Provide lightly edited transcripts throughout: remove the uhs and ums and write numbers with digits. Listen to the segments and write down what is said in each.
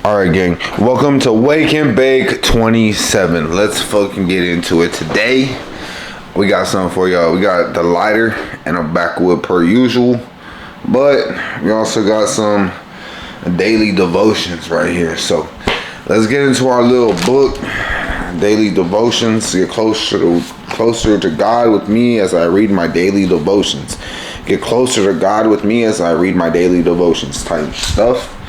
All right, gang. Welcome to Wake and Bake 27. Let's fucking get into it. Today, we got something for y'all. We got the lighter and a backwood per usual. But we also got some daily devotions right here. So, let's get into our little book. Daily devotions. Get closer to God with me as I read my daily devotions. Get closer to God with me as I read my daily devotions type stuff.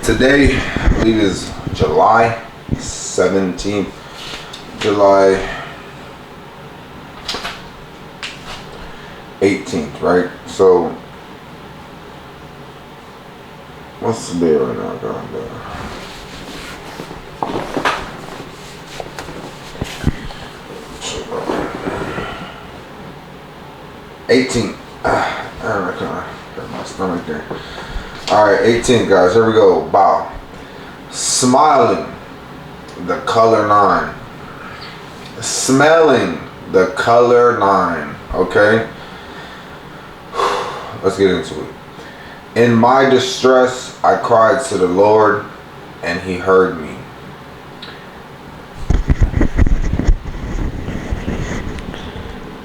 Today, I believe, is July 17th. July 18th, right? So, what's the day right now, God? 18th. I got my stomach there. Alright, 18, guys. Here we go. Bow. Smiling, the color 9. Smelling, the color 9. Okay? Let's get into it. In my distress, I cried to the Lord, and He heard me.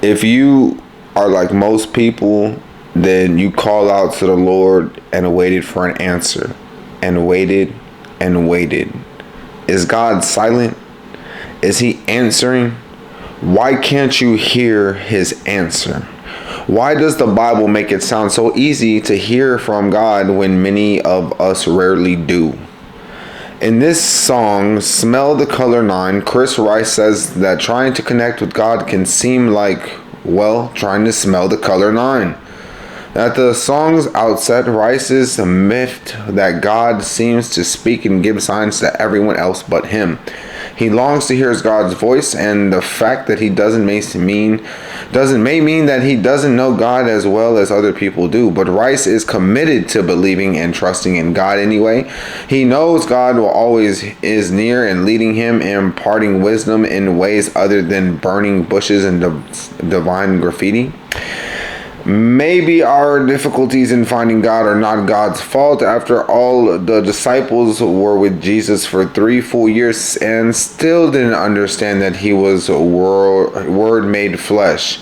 If you are like most people, then you call out to the Lord and waited for an answer, and waited and waited. Is God silent? Is He answering? Why can't you hear His answer? Why does the Bible make it sound so easy to hear from God when many of us rarely do? In this song, Smell the Color 9, Chris Rice says that trying to connect with God can seem like, well, trying to smell the color 9. At the song's outset, Rice is miffed that God seems to speak and give signs to everyone else but him. He longs to hear God's voice, and the fact that he doesn't may mean that he doesn't know God as well as other people do. But Rice is committed to believing and trusting in God anyway. He knows God will always is near and leading him, imparting wisdom in ways other than burning bushes and divine graffiti. Maybe our difficulties in finding God are not God's fault. After all, the disciples were with Jesus for 3 full years and still didn't understand that he was Word made flesh.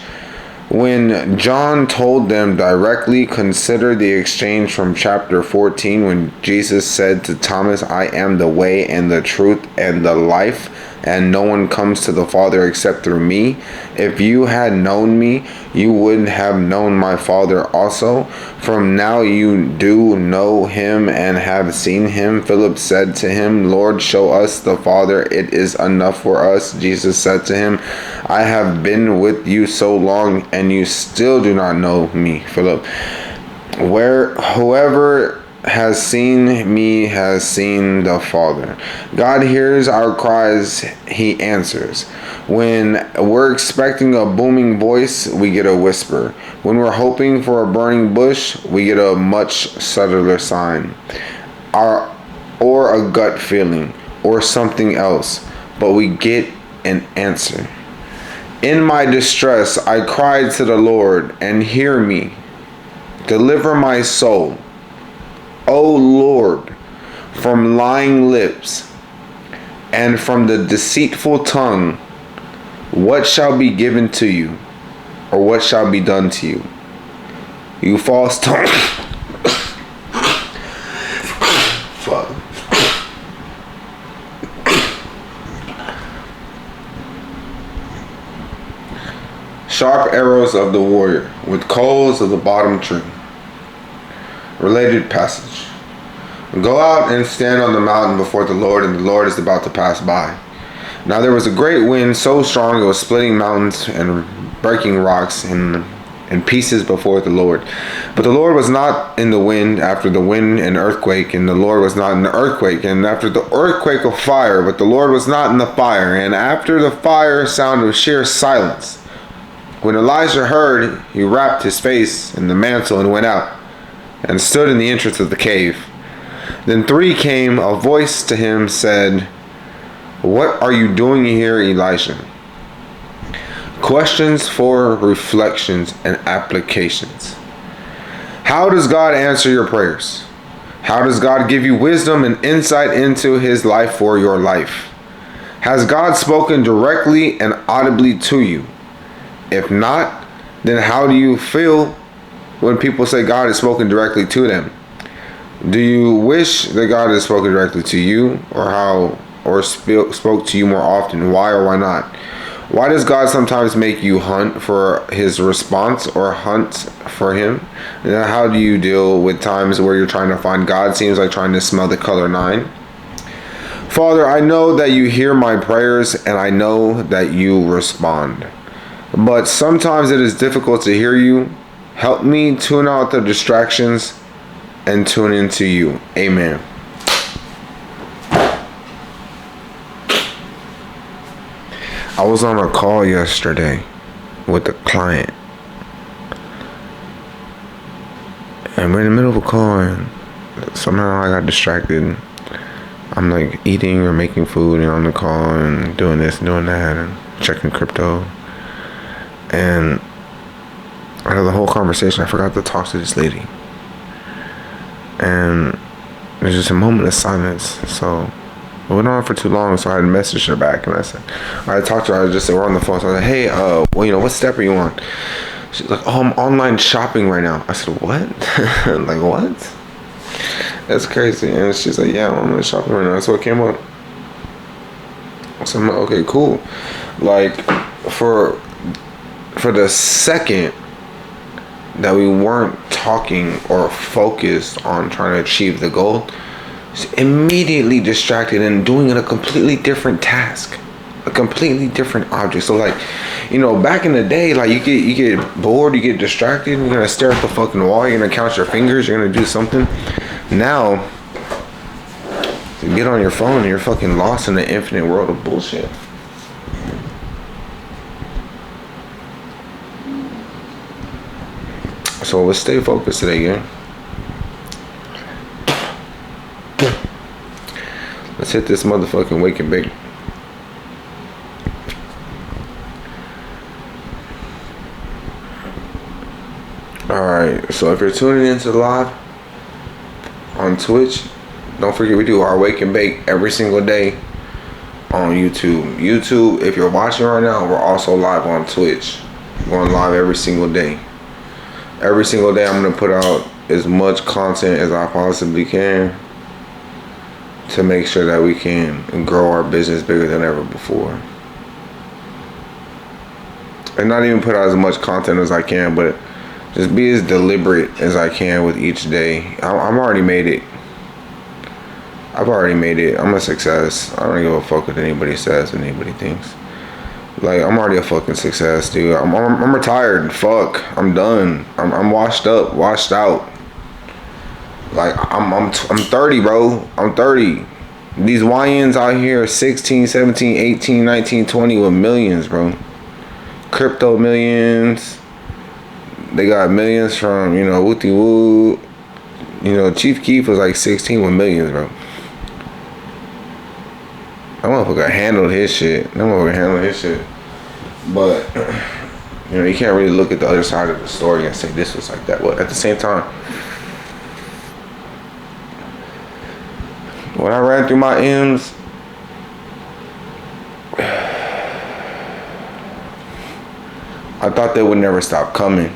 When John told them directly, consider the exchange from chapter 14 when Jesus said to Thomas, I am the way and the truth and the life, and no one comes to the Father except through me. If you had known me, you would have known my Father also. From now you do know him and have seen him. Philip said to him, Lord, show us the Father. It is enough for us. Jesus said to him, I have been with you so long, and you still do not know me, Philip. Whoever has seen me has seen the Father. God hears our cries, he answers. When we're expecting a booming voice, we get a whisper. When we're hoping for a burning bush, we get a much subtler sign. Or a gut feeling, or something else, but we get an answer. In my distress, I cried to the Lord, and hear me. Deliver my soul. O Lord, from lying lips and from the deceitful tongue, what shall be given to you, or what shall be done to you? You false tongue. Fuck. Sharp arrows of the warrior with coals of the bottom tree. Related passage. Go out and stand on the mountain before the Lord, and the Lord is about to pass by. Now there was a great wind, so strong it was splitting mountains and breaking rocks in pieces before the Lord. But the Lord was not in the wind. After the wind, an earthquake, and the Lord was not in the earthquake. And after the earthquake, a fire, but the Lord was not in the fire. And after the fire, sound of sheer silence. When Elijah heard, he wrapped his face in the mantle and went out, and stood in the entrance of the cave. Then 3 came, a voice to him said, What are you doing here, Elisha? Questions for reflections and applications. How does God answer your prayers? How does God give you wisdom and insight into his life for your life? Has God spoken directly and audibly to you? If not, then how do you feel when people say God has spoken directly to them? Do you wish that God has spoken directly to you, or spoke to you more often? Why or why not? Why does God sometimes make you hunt for his response or hunt for him? And how do you deal with times where you're trying to find God? Seems like trying to smell the color 9. Father, I know that you hear my prayers and I know that you respond. But sometimes it is difficult to hear you. Help me tune out the distractions and tune into you. Amen. I was on a call yesterday with a client. And we're in the middle of a call and somehow I got distracted. I'm like eating or making food and on the call and doing this and doing that and checking crypto. And out of the whole conversation, I forgot to talk to this lady. And there's just a moment of silence. So it went on for too long, so I had messaged her back and I talked to her. I just said, we're on the phone. So I was like, hey, well, what step are you on? She's like, oh, I'm online shopping right now. I said, what? Like, what? That's crazy. And she's like, yeah, I'm online shopping right now. That's what came up. So I'm like, okay, cool. Like, for the second that we weren't talking or focused on trying to achieve the goal, immediately distracted and doing a completely different task, a completely different object. So like, back in the day, like you get bored, you get distracted, you're gonna stare at the fucking wall, you're gonna count your fingers, you're gonna do something. Now you get on your phone and you're fucking lost in the infinite world of bullshit. So let's stay focused today, gang. Let's hit this motherfucking wake and bake. Alright, so if you're tuning into the live on Twitch, don't forget we do our wake and bake every single day on YouTube. YouTube, if you're watching right now, we're also live on Twitch. We're going live every single day. Every single day I'm going to put out as much content as I possibly can to make sure that we can grow our business bigger than ever before. And not even put out as much content as I can, but just be as deliberate as I can with each day. I'm already made it. I've already made it. I'm a success. I don't give a fuck what anybody says and anybody thinks. Like, I'm already a fucking success, dude. I'm retired. Fuck. I'm done. I'm washed up, washed out. Like, I'm 30, bro. I'm 30. These YNs out here are 16, 17, 18, 19, 20 with millions, bro. Crypto millions. They got millions from, Wooty Woo. Chief Keef was like 16 with millions, bro. That motherfucker handled his shit. But, you can't really look at the other side of the story and say this was like that. But at the same time, when I ran through my M's, I thought they would never stop coming.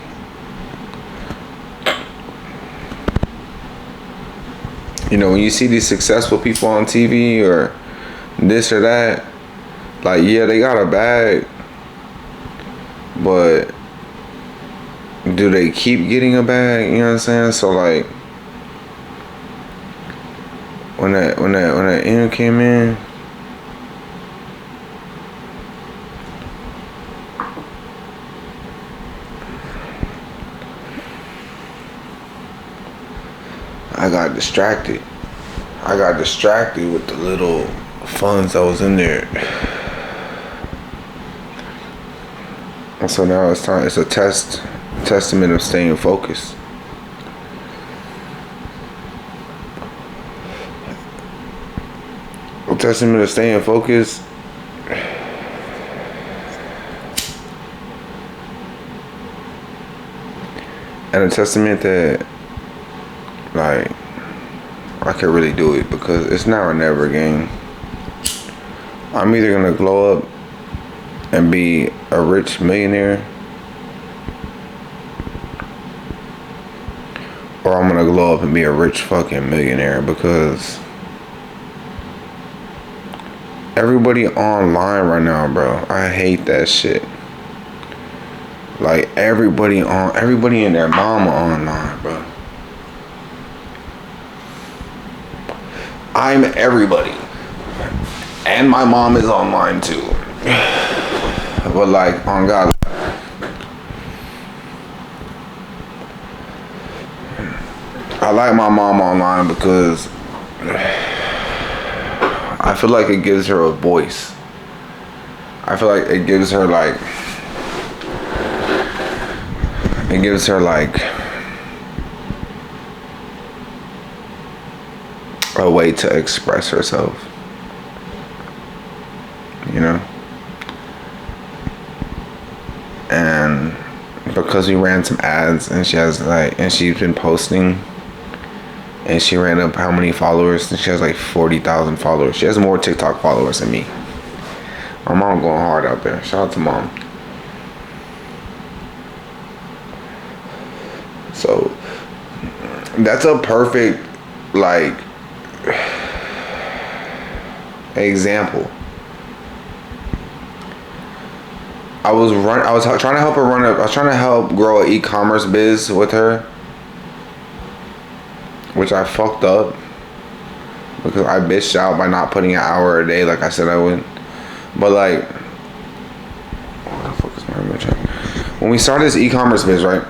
When you see these successful people on TV or this or that, like, yeah, they got a bag, but do they keep getting a bag? You know what I'm saying? So like, when that M came in, I got distracted. With the little funds that was in there. And so now it's time. It's a testament of staying focused. A testament of staying focused. And a testament that, like, I could really do it, because it's now or never game. I'm either gonna glow up and be a rich millionaire, or I'm gonna glow up and be a rich fucking millionaire, because everybody online right now, bro. I hate that shit. Like, everybody and their mama online, bro. I'm everybody. And my mom is online too. But like, on God, I like my mom online because I feel like it gives her a voice. I feel like it gives her like a way to express herself, you know. And because we ran some ads, and she's been posting, and she ran up how many followers, and she has like 40,000 followers. She has more TikTok followers than me. My mom going hard out there. Shout out to mom. So that's a perfect like example. I was trying to help her I was trying to help grow an e-commerce biz with her, which I fucked up because I bitched out by not putting an hour a day like I said I would. But like, what the fuck is my remote check? When we started this e-commerce biz, right,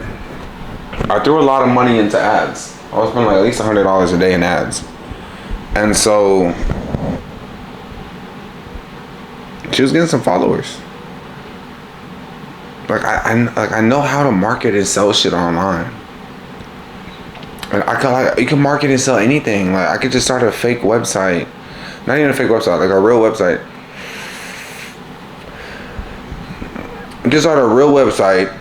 I threw a lot of money into ads. I was spending like at least $100 a day in ads. And so she was getting some followers. Like I know how to market and sell shit online. And you can market and sell anything. Like, I could just start a fake website. Not even a fake website, like a real website. You can start a real website.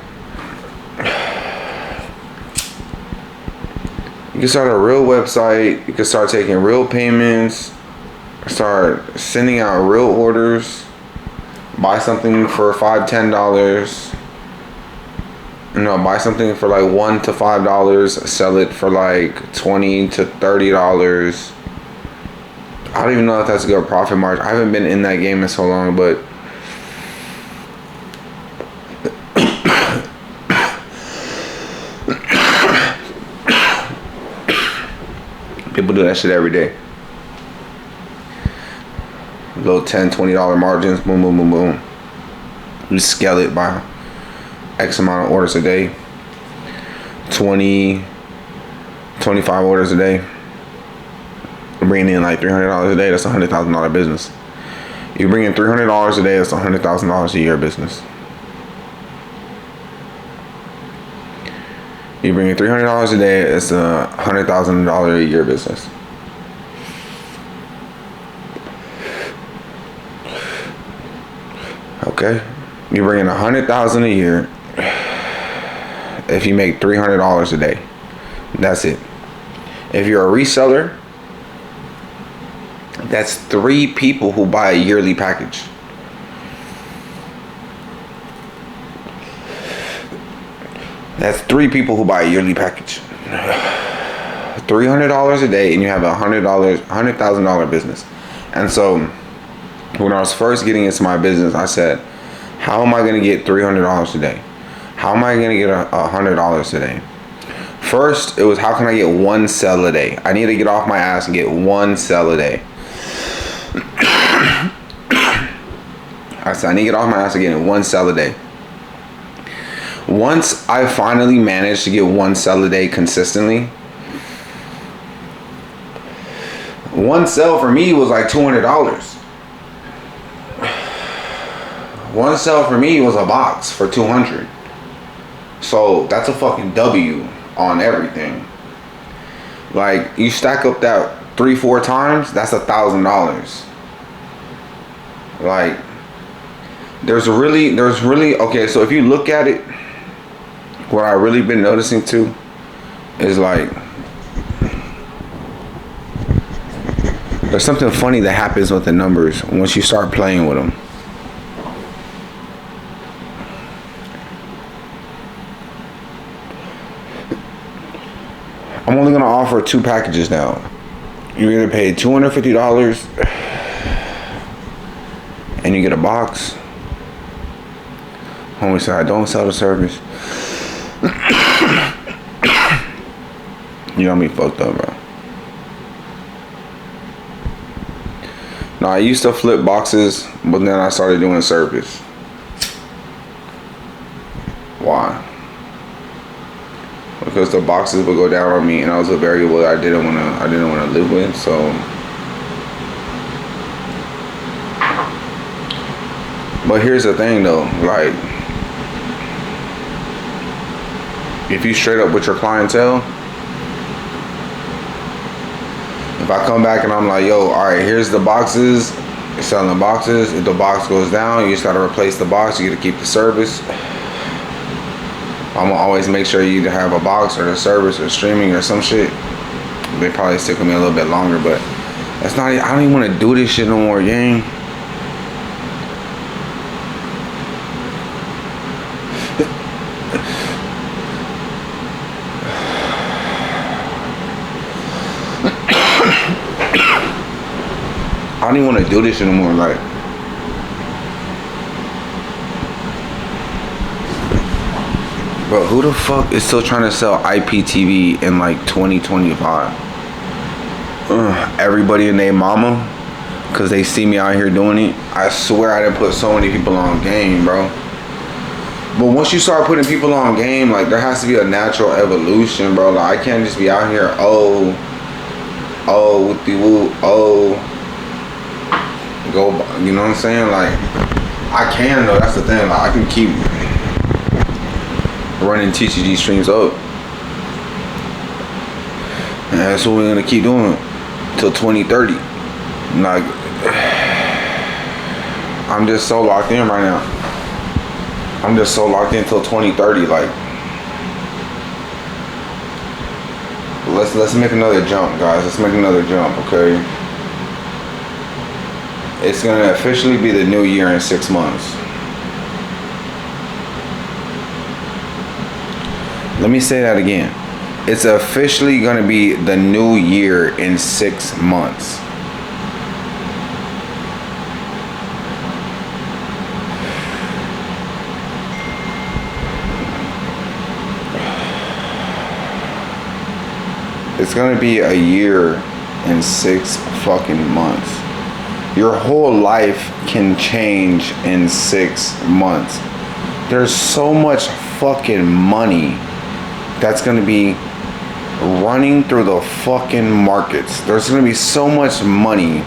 You can start a real website. You can start taking real payments. Start sending out real orders. Buy something for $5, $10. You know, buy something for like $1 to $5. Sell it for like $20 to $30. I don't even know if that's a good profit margin. I haven't been in that game in so long, but people do that shit every day. Little $10, $20 margins, boom, boom, boom, boom. You scale it by X amount of orders a day. 20, 25 orders a day. Bringing in like $300 a day, that's a $100,000 business. You bring in $300 a day, that's $100,000 a year business. You bring in $300 a day, it's a $100,000 a year business. Okay, you bring in $100,000 a year. If you make $300 a day, that's it. If you're a reseller, that's 3 people who buy a yearly package. That's 3 people who buy a yearly package. $300 a day, and you have a $100,000 business. And so, when I was first getting into my business, I said, how am I going to get $300 a day? How am I going to get $100 a day? First, it was, how can I get 1 sale a day? I need to get off my ass and get 1 sale a day. I said, I need to get off my ass and get 1 sale a day. Once I finally managed to get 1 sale a day consistently, 1 sale for me was like $200. 1 sale for me was a box for $200. So that's a fucking W on everything. Like, you stack up that 3-4 times, that's $1,000. Like, there's really okay. So if you look at it, what I really been noticing too is like, There's something funny that happens with the numbers once you start playing with them. I'm only gonna offer 2 packages now. You either pay $250 and you get a box. Homie said I don't sell the service. You got me fucked up, bro. No, I used to flip boxes, but then I started doing service. Why? Because the boxes would go down on me, and I was a variable I didn't wanna live with. So, but here's the thing, though. Like, if you straight up with your clientele. If I come back and I'm like, yo, all right, here's the boxes, you're selling the boxes. If the box goes down, you just gotta replace the box. You gotta keep the service. I'm gonna always make sure you either have a box or the service or streaming or some shit. They probably stick with me a little bit longer, but that's not. I don't even want to do this shit no more, gang. I don't even want to do this anymore. Like, bro, who the fuck is still trying to sell IPTV in like 2025? Everybody and their mama, cause they see me out here doing it. I swear I didn't put so many people on game, bro. But once you start putting people on game, like, there has to be a natural evolution, bro. Like, I can't just be out here, oh, with the woo, go, you know what I'm saying? Like, I can though. That's the thing. Like, I can keep running TTG streams up, and that's what we're gonna keep doing till 2030. Like, I'm just so locked in right now. I'm just so locked in till 2030. Like, let's make another jump, guys. Let's make another jump, okay? It's gonna officially be the new year in 6 months. Let me say that again. It's officially gonna be the new year in 6 months. It's gonna be a year in 6 fucking months. Your whole life can change in 6 months. There's so much fucking money that's gonna be running through the fucking markets. There's gonna be so much money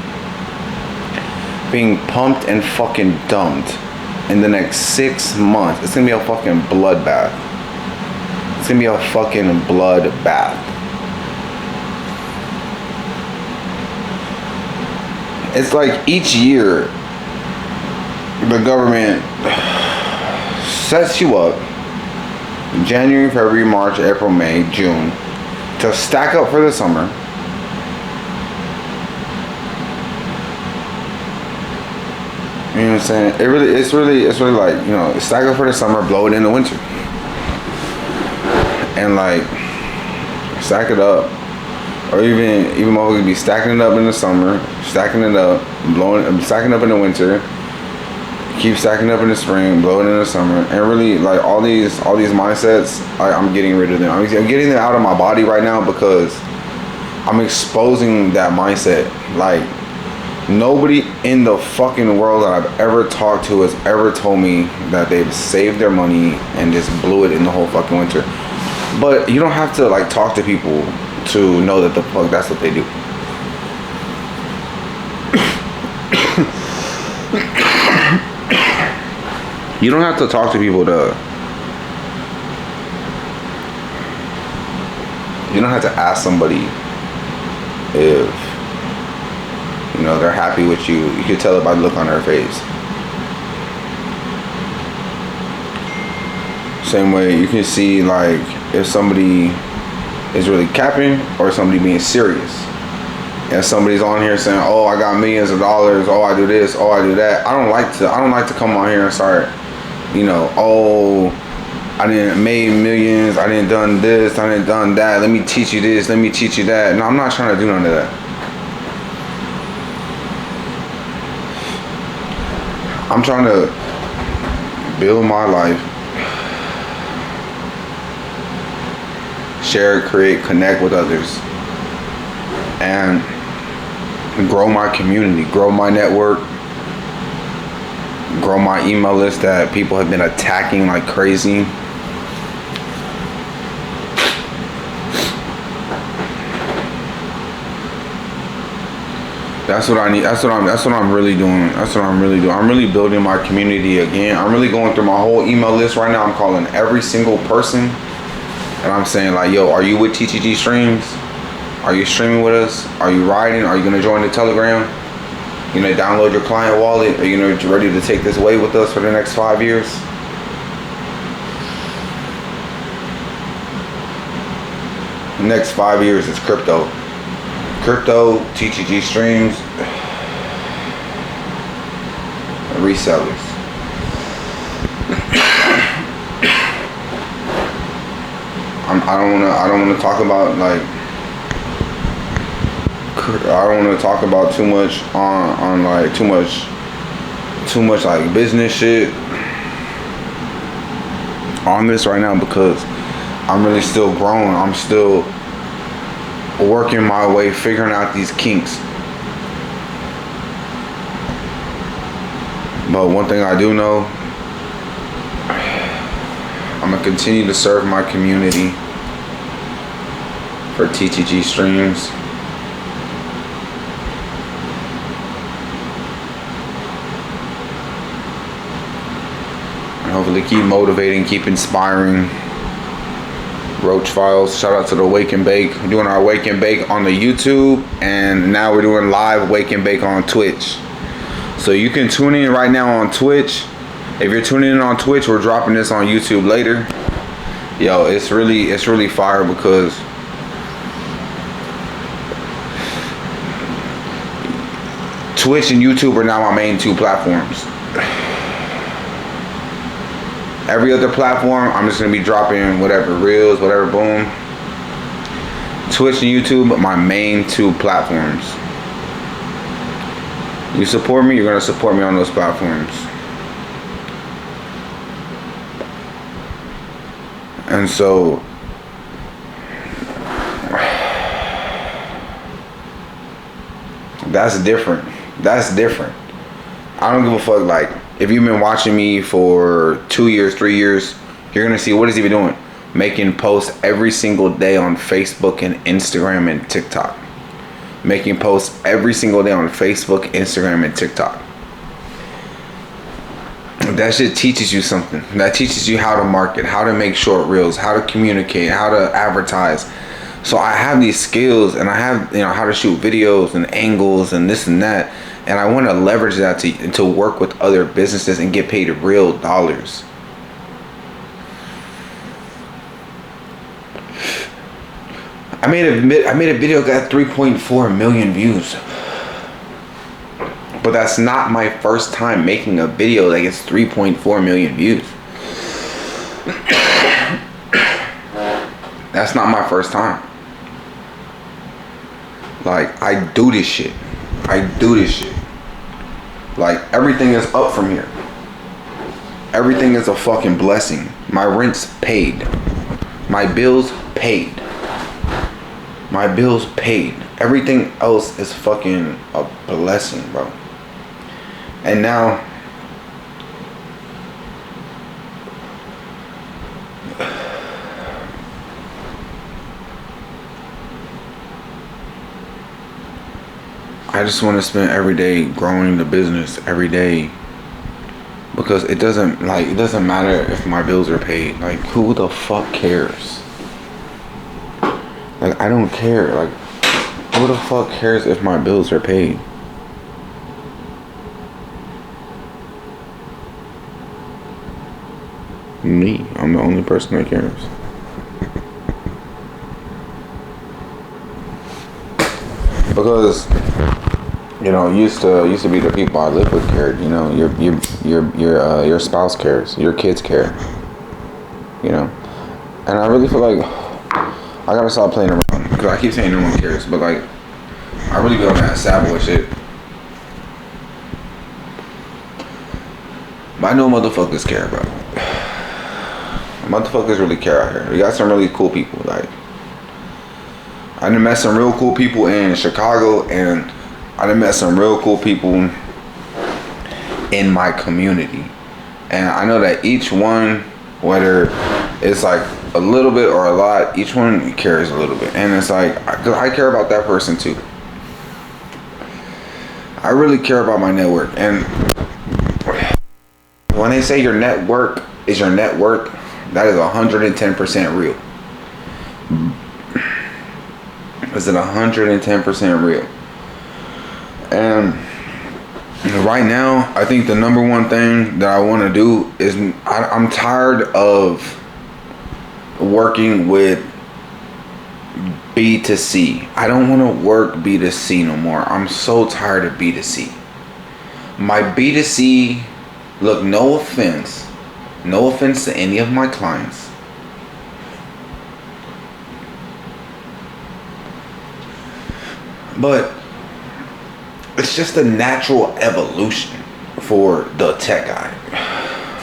being pumped and fucking dumped in the next 6 months. It's gonna be a fucking bloodbath. It's gonna be a fucking bloodbath. It's like each year the government sets you up January, February, March, April, May, June to stack up for the summer. You know what I'm saying? It's really like, you know, stack up for the summer, blow it in the winter. And like, stack it up. Or even motherfuckers be stacking it up in the summer, stacking it up, stacking up in the winter, keep stacking up in the spring, blowing in the summer, and really like all these mindsets, I'm getting rid of them. I'm getting them out of my body right now because I'm exposing that mindset. Like, nobody in the fucking world that I've ever talked to has ever told me that they've saved their money and just blew it in the whole fucking winter. But you don't have to like talk to people to know that the fuck that's what they do. You don't have to talk to people to. You don't have to ask somebody if, you know, they're happy with you. You can tell it by the look on their face. Same way you can see like if somebody is really capping or somebody being serious. and somebody's on here saying, "Oh, I got millions of dollars. Oh, I do this. Oh, I do that." I don't like to come on here and start, oh, I didn't made millions. I didn't done this. I didn't done that. Let me teach you this. Let me teach you that. No, I'm not trying to do none of that. I'm trying to build my life, share, create, connect with others, and grow my community, grow my network, grow my email list that people have been attacking like crazy. That's what I need. That's what I'm really doing. I'm really building my community again. I'm really going through my whole email list right now. I'm calling every single person, and I'm saying like, "Yo, are you with TTG Streams? Are you streaming with us? Are you riding? Are you gonna join the Telegram? You gonna download your client wallet? Are you ready to take this wave with us for the next 5 years?" The next 5 years is crypto. Crypto, TTG Streams, resellers. I don't wanna talk about like. I don't want to talk about too much on like too much like business shit on this right now, because I'm really still growing. I'm still working my way, figuring out these kinks. But one thing I do know, I'm gonna continue to serve my community for TTG Streams. And hopefully keep motivating, keep inspiring. Roach Files, shout out to the Wake and Bake. We're doing our Wake and Bake on the YouTube, and now we're doing live Wake and Bake on Twitch. So you can tune in right now on Twitch. If you're tuning in on Twitch, we're dropping this on YouTube later. Yo, it's really fire, because Twitch and YouTube are now my main 2 platforms. Every other platform, I'm just gonna be dropping whatever reels, whatever, boom. Twitch and YouTube, my main 2 platforms. You support me, you're gonna support me on those platforms. And so, that's different. I don't give a fuck, like, if you've been watching me for 2 years, 3 years, you're gonna see what is he been doing? Making posts every single day on Facebook and Instagram and TikTok. Making posts every single day on Facebook, Instagram, and TikTok. That shit teaches you something. That teaches you how to market, how to make short reels, how to communicate, how to advertise. So I have these skills, and I have, how to shoot videos and angles and this and that. And I want to leverage that to work with other businesses and get paid real dollars. I made a video got 3.4 million views. But that's not my first time making a video that gets 3.4 million views. That's not my first time. Like, I do this shit. Like, everything is up from here. Everything is a fucking blessing. My rent's paid. My bills paid. Everything else is fucking a blessing, bro. And now, I just want to spend every day growing the business every day, because it doesn't matter if my bills are paid. Like, who the fuck cares? Like, I don't care. Like, who the fuck cares if my bills are paid? Me. I'm the only person that cares. Because used to be the people I live with cared. Your spouse cares, your kids care. And I really feel like I gotta stop playing around, because I keep saying no one cares, but like I really be on that sad boy shit. But I know motherfuckers care, bro. Motherfuckers really care out here. We got some really cool people. Like, I done met some real cool people in Chicago, and I done met some real cool people in my community. And I know that each one, whether it's like a little bit or a lot, each one cares a little bit. And it's like, cause I care about that person too. I really care about my network. And when they say your network is your net worth, that is 110% real. Is it 110% real? And right now, I think the number one thing that I want to do is I'm tired of working with B2C. I don't want to work B2C no more. I'm so tired of B2C. My B2C, look, no offense to any of my clients, but it's just a natural evolution for the tech guy,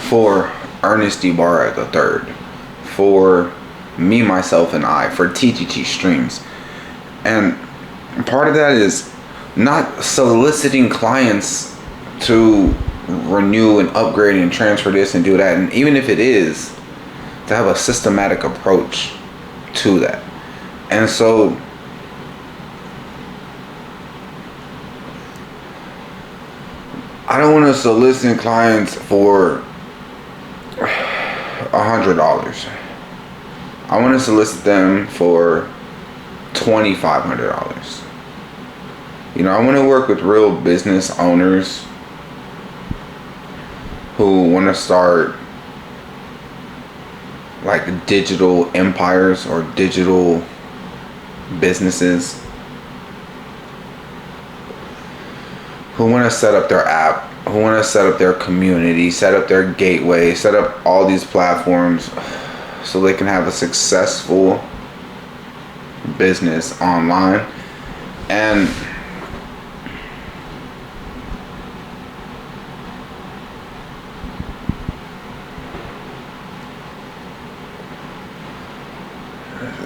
for Ernest Ibarra the third, for me, myself, and I, for TGT Streams. And part of that is not soliciting clients to renew and upgrade and transfer this and do that. And even if it is, to have a systematic approach to that. And so I don't want to solicit clients for $100. I want to solicit them for $2,500. I want to work with real business owners who want to start like digital empires or digital businesses, who want to set up their app, who want to set up their community, set up their gateway, set up all these platforms so they can have a successful business online. And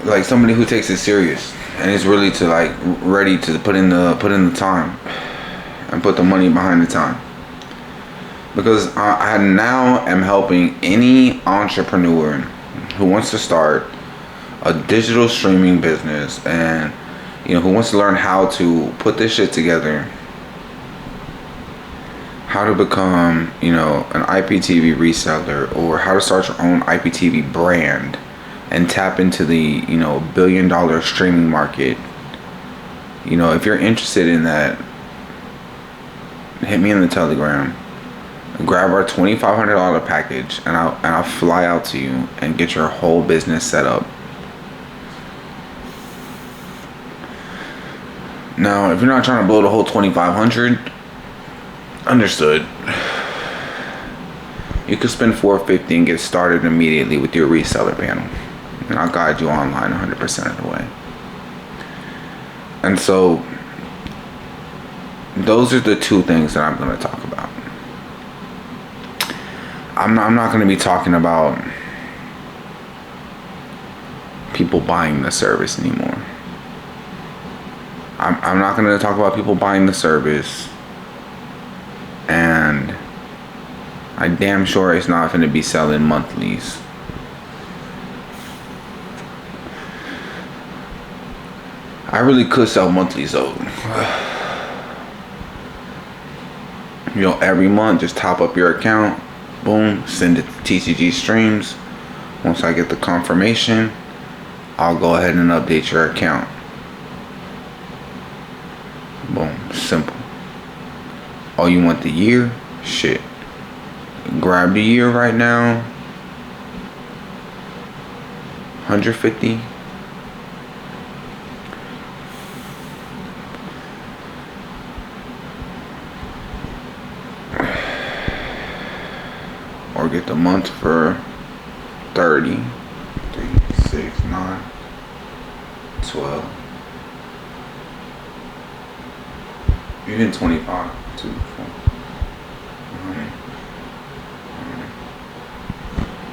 like somebody who takes it serious and is really to like ready to put in the time and put the money behind the time. Because I now am helping any entrepreneur who wants to start a digital streaming business and who wants to learn how to put this shit together, how to become an IPTV reseller, or how to start your own IPTV brand and tap into the $1 billion streaming market. If you're interested in that, hit me in the Telegram, grab our $2,500 package, and I'll fly out to you and get your whole business set up. Now, if you're not trying to blow the whole $2,500, understood. You could spend $450 and get started immediately with your reseller panel, and I'll guide you online 100% of the way. And so those are the two things that I'm going to talk about. I'm not going to be talking about people buying the service anymore. I'm not going to talk about people buying the service, and I damn sure it's not going to be selling monthlies. I really could sell monthlies though. Every month, just top up your account, boom, send it to TCG Streams. Once I get the confirmation, I'll go ahead and update your account. Boom, simple. Oh, you want the year? Shit. Grab the year right now. $150. or get the month for 30, 3, 6, 9, 12, even 25, 2, 4.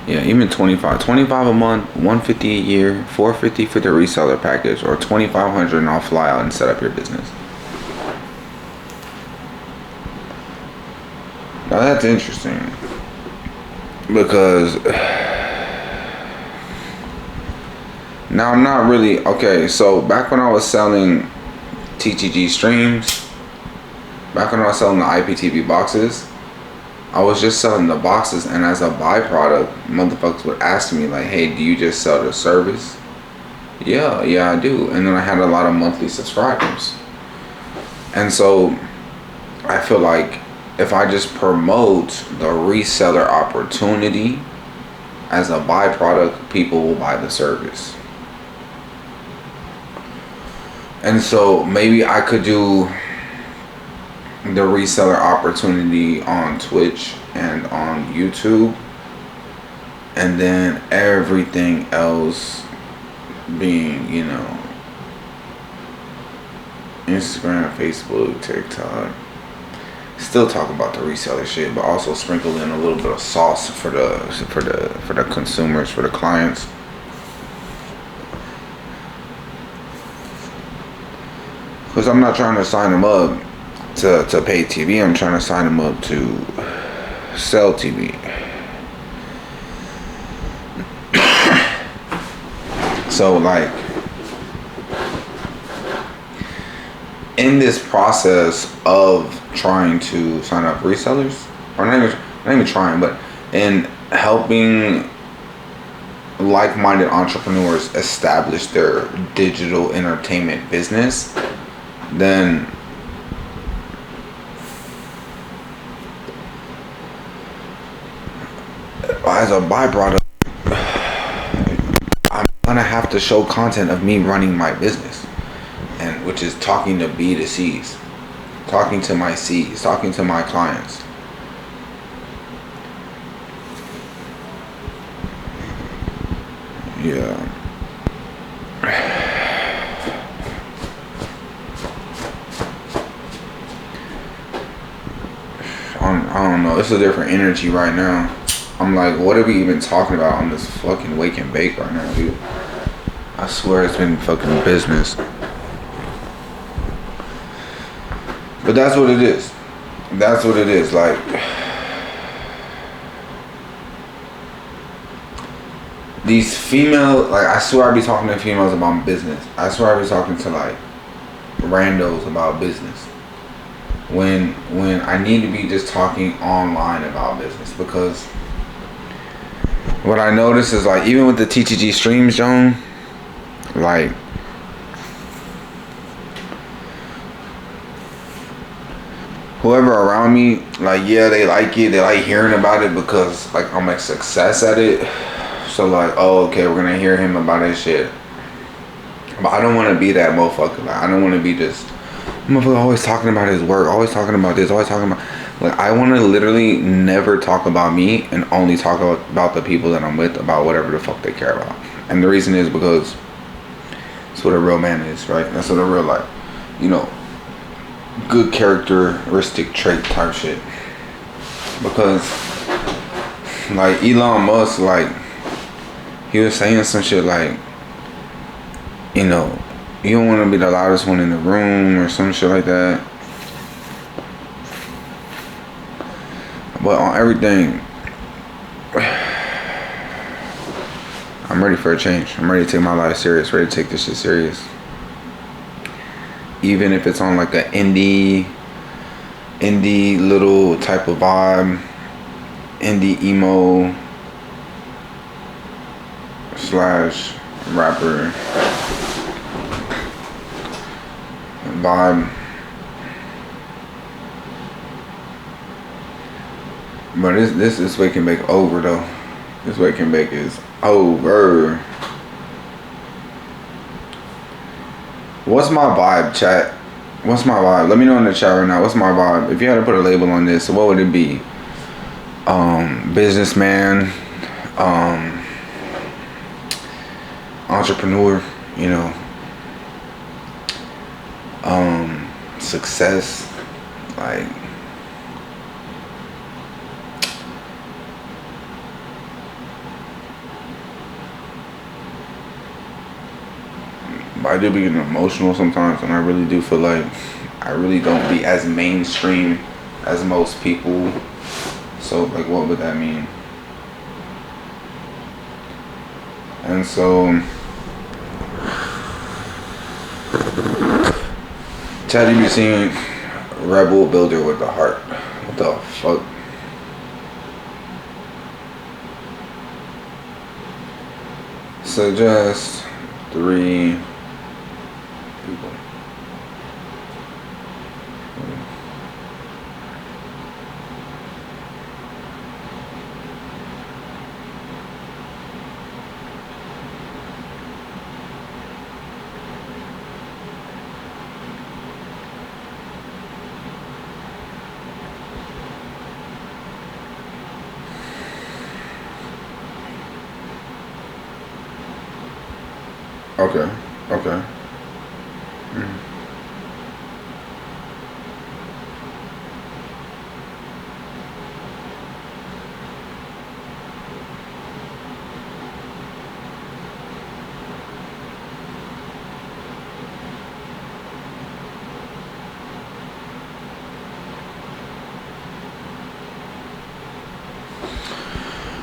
Yeah, even 25 a month, 150 a year, 450 for the reseller package, or 2,500 and I'll fly out and set up your business. Now that's interesting, because now I'm not really, okay, so back when I was selling TTG streams, back when I was selling the IPTV boxes, I was just selling the boxes, and as a byproduct, motherfuckers would ask me like, hey, do you just sell the service? Yeah, I do. And then I had a lot of monthly subscribers. And so I feel like if I just promote the reseller opportunity as a byproduct, people will buy the service. And so maybe I could do the reseller opportunity on Twitch and on YouTube, and then everything else being, you know, Instagram, Facebook, TikTok. Still talk about the reseller shit, but also sprinkle in a little bit of sauce for the consumers, for the clients. Because I'm not trying to sign them up to pay TV. I'm trying to sign them up to sell TV. So like, in this process of trying to sign up resellers, or not even trying, but in helping like-minded entrepreneurs establish their digital entertainment business, then as a byproduct, I'm gonna have to show content of me running my business, and which is talking to B2Cs, talking to my Cs, talking to my clients. Yeah. I don't know. It's a different energy right now. I'm like, what are we even talking about on this fucking wake and bake right now, dude? I swear it's been fucking business. But that's what it is. That's what it is. Like, these female, like, I swear I be talking to females about business. I swear I be talking to like randos about business. When I need to be just talking online about business, because what I notice is, like, even with the TTG streams, Joan, like, whoever around me, like, yeah, they like it, they like hearing about it because, like, I'm a success at it. So, like, oh, okay, we're gonna hear him about his shit. But I don't want to be that motherfucker. Like, I don't want to be just motherfucker always talking about his work, always talking about this, always talking about, like, I want to literally never talk about me and only talk about the people that I'm with, about whatever the fuck they care about. And the reason is because that's what a real man is, right? That's what a real, like, you know, good characteristic trait type shit. Because, like, Elon Musk, like, he was saying some shit like, you know, you don't want to be the loudest one in the room or some shit like that. But on everything, I'm ready for a change. I'm ready to take my life serious. Ready to take this shit serious. Even if it's on like a indie little type of vibe, indie emo / rapper vibe. But this wake and bake over though. This wake and bake is over. What's my vibe, chat? What's my vibe? Let me know in the chat right now. What's my vibe? If you had to put a label on this, what would it be? businessman, entrepreneur, you know, success, like, I do be getting emotional sometimes, and I really do feel like I really don't be as mainstream as most people. So, like, what would that mean? And so, Chad, you be seeing rebel builder with the heart. What the fuck? Suggest 3 people. Okay. Okay.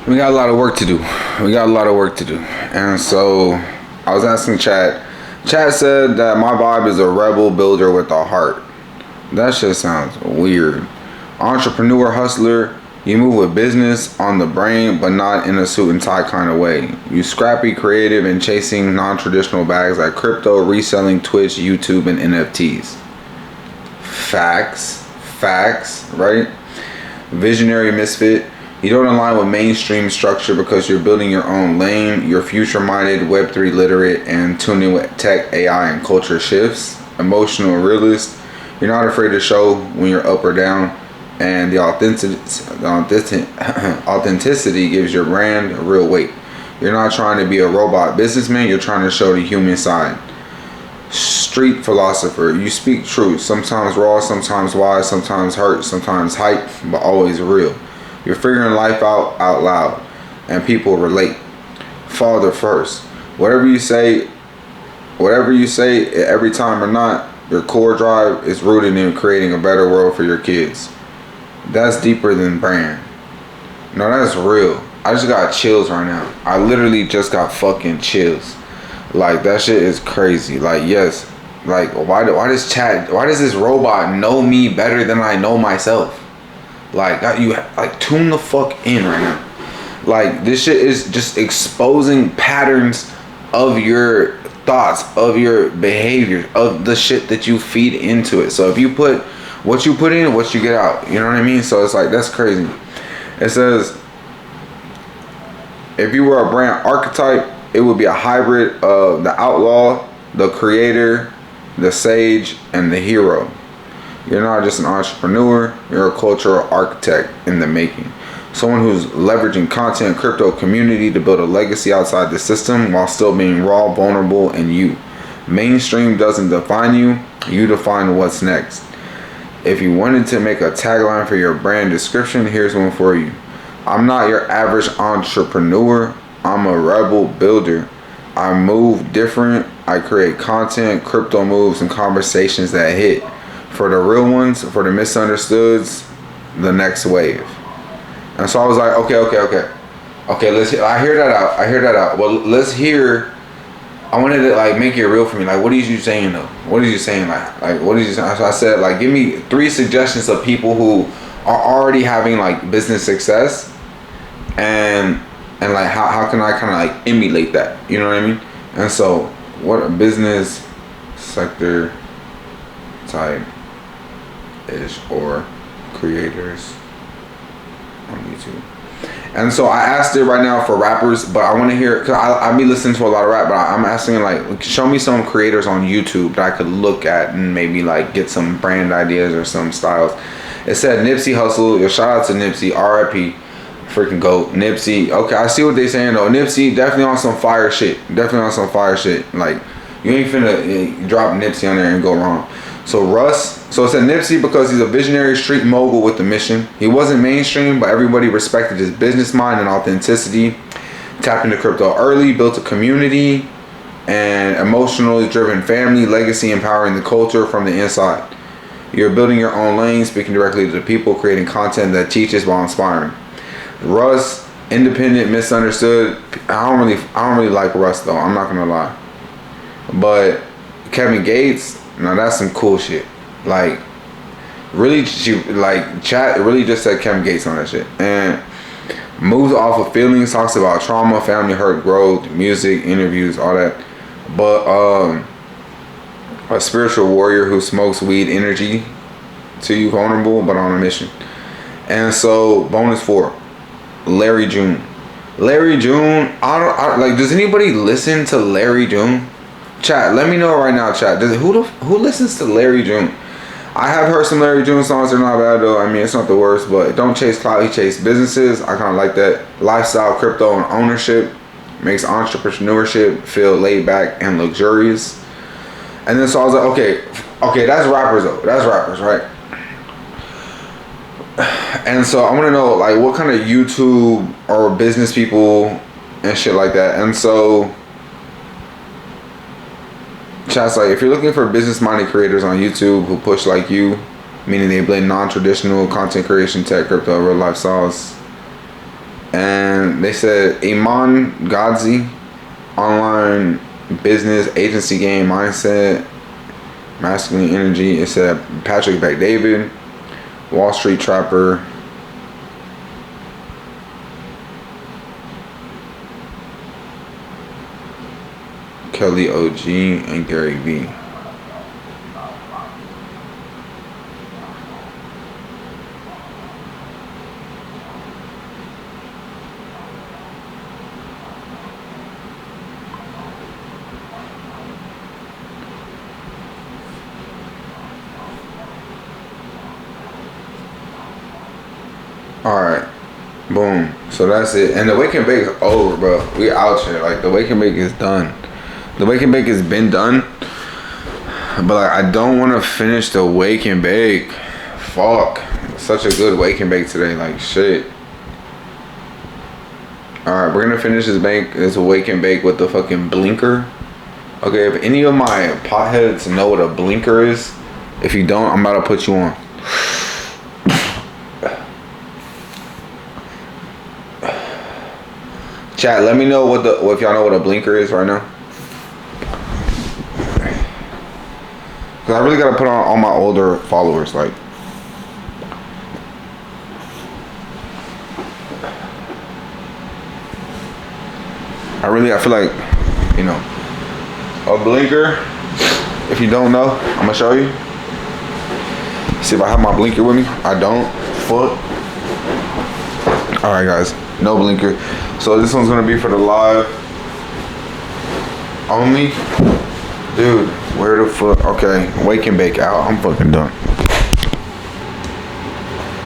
We got a lot of work to do. And so I was asking Chad. Chad said that my vibe is a rebel builder with a heart. That shit sounds weird. Entrepreneur, hustler, you move with business on the brain, but not in a suit and tie kind of way. You scrappy, creative, and chasing non-traditional bags like crypto, reselling, Twitch, YouTube, and NFTs. Facts, right? Visionary misfit. You don't align with mainstream structure because you're building your own lane. You're future-minded, Web3 literate, and tuning with tech, AI, and culture shifts. Emotional realist. You're not afraid to show when you're up or down. And the authenticity gives your brand a real weight. You're not trying to be a robot businessman. You're trying to show the human side. Street philosopher. You speak truth. Sometimes raw, sometimes wise, sometimes hurt, sometimes hype, but always real. You're figuring life out loud, and people relate. Father first. Whatever you say every time or not, your core drive is rooted in creating a better world for your kids. That's deeper than brand. No, that's real. I just got chills right now. I literally just got fucking chills. Like, that shit is crazy. Like, yes. Like, why does this robot know me better than I know myself? Like, tune the fuck in right now. Like, this shit is just exposing patterns of your thoughts, of your behavior, of the shit that you feed into it. So if you put what you put in, what you get out. You know what I mean? So it's like, that's crazy. It says, if you were a brand archetype, it would be a hybrid of the outlaw, the creator, the sage, and the hero. You're not just an entrepreneur, you're a cultural architect in the making. Someone who's leveraging content and crypto community to build a legacy outside the system while still being raw, vulnerable, and you. Mainstream doesn't define you, you define what's next. If you wanted to make a tagline for your brand description, here's one for you. I'm not your average entrepreneur, I'm a rebel builder. I move different, I create content, crypto moves, and conversations that hit. For the real ones, for the misunderstoods, the next wave. And so I was like, okay. Let's. I hear that out. Well, let's hear. I wanted to like make it real for me. Like, what are you saying though? What are you saying? Like what are you saying? So I said, like, give me 3 suggestions of people who are already having like business success, and like how can I kind of like emulate that? You know what I mean? And so, what a business sector type ish or creators on YouTube. And so I asked it right now for rappers, but I want to hear, cause I be listening to a lot of rap, but I'm asking like, show me some creators on YouTube that I could look at and maybe like get some brand ideas or some styles. It said Nipsey Hussle. Shout out to Nipsey, RIP. Freaking GOAT. Nipsey. Okay, I see what they saying though. Nipsey definitely on some fire shit. Definitely on some fire shit. Like, you ain't finna drop Nipsey on there and go wrong. So Russ. So it said Nipsey because he's a visionary street mogul with a mission. He wasn't mainstream, but everybody respected his business mind and authenticity. Tapped into crypto early, built a community, and emotionally driven family legacy, empowering the culture from the inside. You're building your own lane, speaking directly to the people, creating content that teaches while inspiring. Russ, independent, misunderstood. I don't really like Russ though. I'm not gonna lie. But Kevin Gates, now that's some cool shit. Like, really, chat really just said Kevin Gates on that shit, and moves off of feelings, talks about trauma, family hurt, growth, music, interviews, all that. But a spiritual warrior who smokes weed, energy to you, vulnerable but on a mission. And so bonus 4. Larry June. Larry June, does anybody listen to Larry June? Chat, let me know right now, chat. Who listens to Larry June? I have heard some Larry June songs, they're not bad though. I mean, it's not the worst, but don't chase clout, he chase businesses. I kind of like that. Lifestyle, crypto, and ownership makes entrepreneurship feel laid back and luxurious. And then so I was like, okay, that's rappers though. That's rappers, right? And so I want to know, like, what kind of YouTube or business people and shit like that. And so chat's like, if you're looking for business-minded creators on YouTube who push like you, meaning they blend non-traditional content creation, tech, crypto, real life styles. And they said Iman Gadzi, online business, agency game, mindset, masculine energy. It said Patrick Bet-David, Wall Street Trapper, Kelly OG, and Gary V. Alright, boom. So that's it. And the wake and bake is over, bro. We out here. Like, the wake and bake is done. The wake and bake has been done. But like, I don't want to finish the wake and bake. Fuck. Such a good wake and bake today. Like, shit. Alright, we're gonna finish this bake. It's a wake and bake with the fucking blinker. Okay, if any of my potheads know what a blinker is, if you don't, I'm about to put you on. Chat, let me know if y'all know what a blinker is right now. Cause I really gotta put on all my older followers, like. I feel like, you know, a blinker, if you don't know, I'm gonna show you. See if I have my blinker with me. I don't. Fuck. Alright guys, no blinker. So this one's gonna be for the live only. Dude, where the fuck? Okay, wake and bake out. I'm fucking done.